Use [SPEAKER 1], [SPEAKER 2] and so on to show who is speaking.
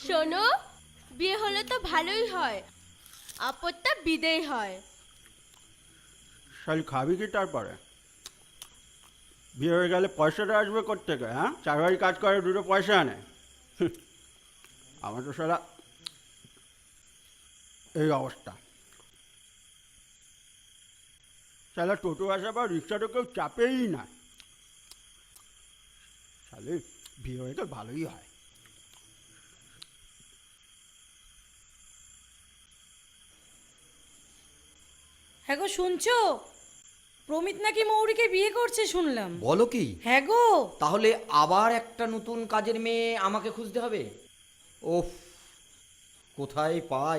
[SPEAKER 1] শোনো, বিয়ে হলে তো ভালোই হয়, আপদটা বিদেয় হয়।
[SPEAKER 2] শালি খাবি কি তারপরে? বিয়ে হয়ে গেলে পয়সাটা আসবে কোত্থেকে? হ্যাঁ, চারবাড়ি কাজ করে দুটো পয়সা আনে। আমার তো শালা এই অবস্থা। শালা টোটো আসা বা রিক্সাটা কেউ চাপেই না। শালি বিয়ে হয়ে গেলে ভালোই হয়।
[SPEAKER 3] হ্যাঁ গো, শুনছো? প্রমিত নাকি মৌরিকে বিয়ে করছে শুনলাম।
[SPEAKER 4] বলো কি?
[SPEAKER 3] হ্যাঁ গো।
[SPEAKER 4] তাহলে আবার একটা নতুন কাজের মেয়ে আমাকে খুঁজতে হবে। ওফ, কোথায় পাই?